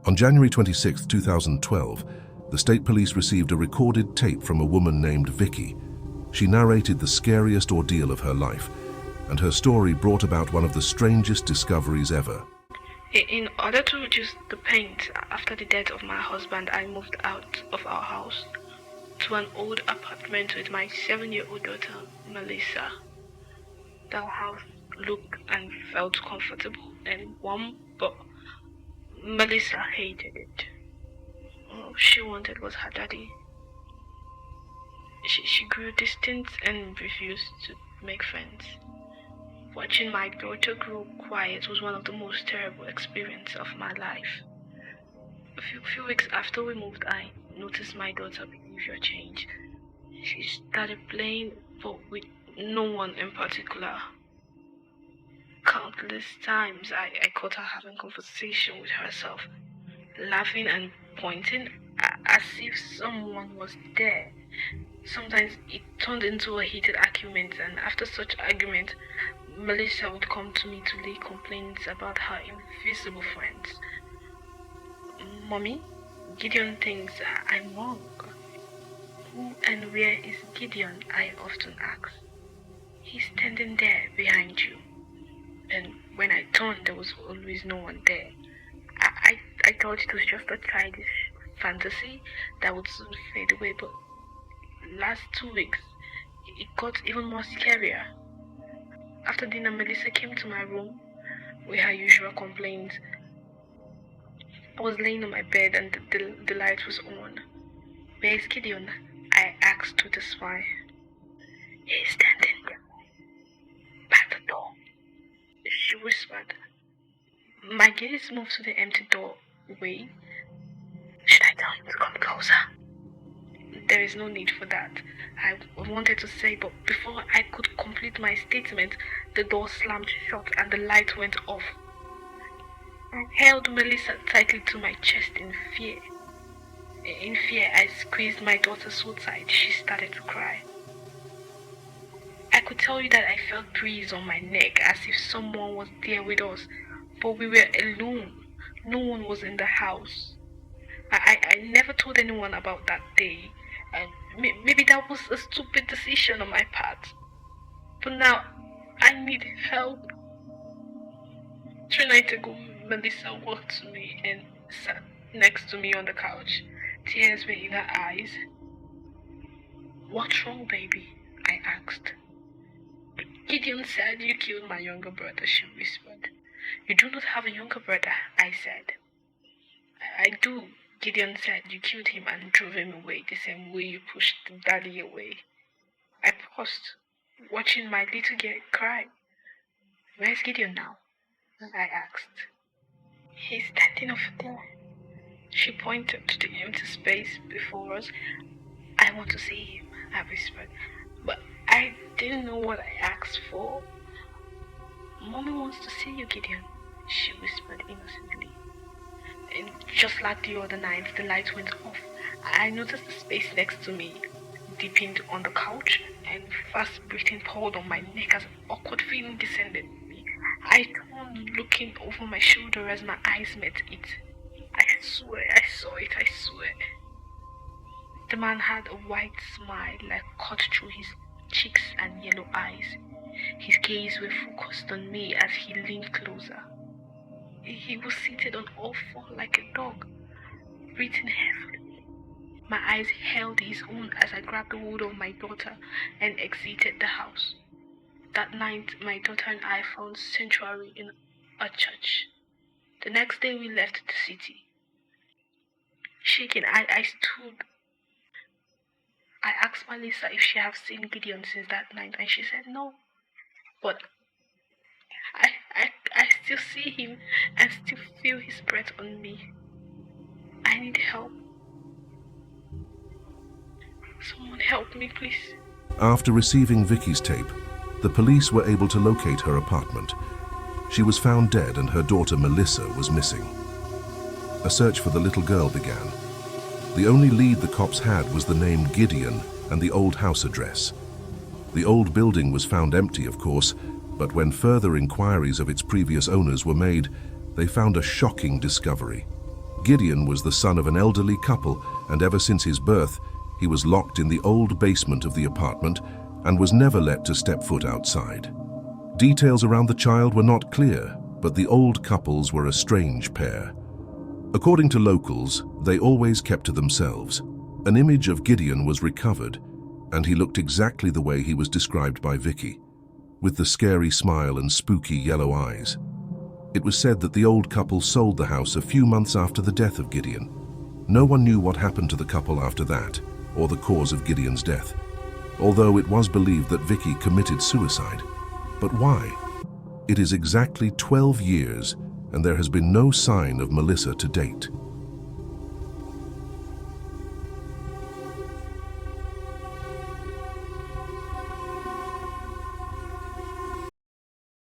On January 26, 2012, the state police received a recorded tape from a woman named Vicky. She narrated the scariest ordeal of her life, and her story brought about one of the strangest discoveries ever. In order to reduce the pain after the death of my husband, I moved out of our house to an old apartment with my 7-year-old daughter, Melissa. The house looked and felt comfortable and warm, but Melissa hated it. All she wanted was her daddy. She grew distant and refused to make friends. Watching my daughter grow quiet was one of the most terrible experiences of my life. A few weeks after we moved, I noticed my daughter's behavior change. She started playing, but with no one in particular. Countless times I caught her having conversation with herself, laughing and pointing as if someone was there. Sometimes it turned into a heated argument, and after such argument, Melissa would come to me to lay complaints about her invisible friends. Mommy, Gideon thinks I'm wrong. Who and where is Gideon? I often ask. He's standing there behind you. And when I turned, there was always no one there. I thought it was just a childish fantasy that would soon fade away, but last 2 weeks, it got even more scarier. After dinner, Melissa came to my room with her usual complaints. I was laying on my bed and the light was on. Where is Gideon? I asked with a smile. He's standing there, by the door, she whispered. My gaze moved to the empty doorway. Should I tell him to come closer? There is no need for that, I wanted to say, but before I could complete my statement, the door slammed shut and the light went off. I held Melissa tightly to my chest in fear. In fear, I squeezed my daughter so tight she started to cry. I could tell you that I felt breeze on my neck as if someone was there with us, but we were alone. No one was in the house. I never told anyone about that day. Maybe that was a stupid decision on my part. But now, I need help. 3 nights ago, Melissa walked to me and sat next to me on the couch. Tears were in her eyes. What's wrong, baby? I asked. Gideon said you killed my younger brother, she whispered. You do not have a younger brother, I said. I do. Gideon said you killed him and drove him away the same way you pushed Daddy away. I paused, watching my little girl cry. Where's Gideon now? I asked. He's standing over there. She pointed to the empty space before us. I want to see him, I whispered. But I didn't know what I asked for. Mommy wants to see you, Gideon, she whispered innocently. And just like the other night, the light went off. I noticed the space next to me deepened on the couch, and fast breathing poured on my neck as an awkward feeling descended me. I turned, looking over my shoulder as my eyes met it. I swear I saw it, I swear. The man had a white smile like cut through his cheeks and yellow eyes. His gaze were focused on me as he leaned closer. He was seated on all four like a dog, breathing heavily. My eyes held his own as I grabbed hold of my daughter and exited the house. That night, my daughter and I found sanctuary in a church. The next day, we left the city. Shaking, I stood. I asked Melissa if she had seen Gideon since that night, and she said no. But I still see him and still feel his breath on me. I need help. Someone help me, please. After receiving Vicky's tape, the police were able to locate her apartment. She was found dead and her daughter Melissa was missing. A search for the little girl began. The only lead the cops had was the name Gideon and the old house address. The old building was found empty, of course, but when further inquiries of its previous owners were made, they found a shocking discovery. Gideon was the son of an elderly couple, and ever since his birth, he was locked in the old basement of the apartment and was never let to step foot outside. Details around the child were not clear, but the old couples were a strange pair. According to locals, they always kept to themselves. An image of Gideon was recovered, and he looked exactly the way he was described by Vicky, with the scary smile and spooky yellow eyes. It was said that the old couple sold the house a few months after the death of Gideon. No one knew what happened to the couple after that, or the cause of Gideon's death, although it was believed that Vicky committed suicide. But why? It is exactly 12 years, and there has been no sign of Melissa to date.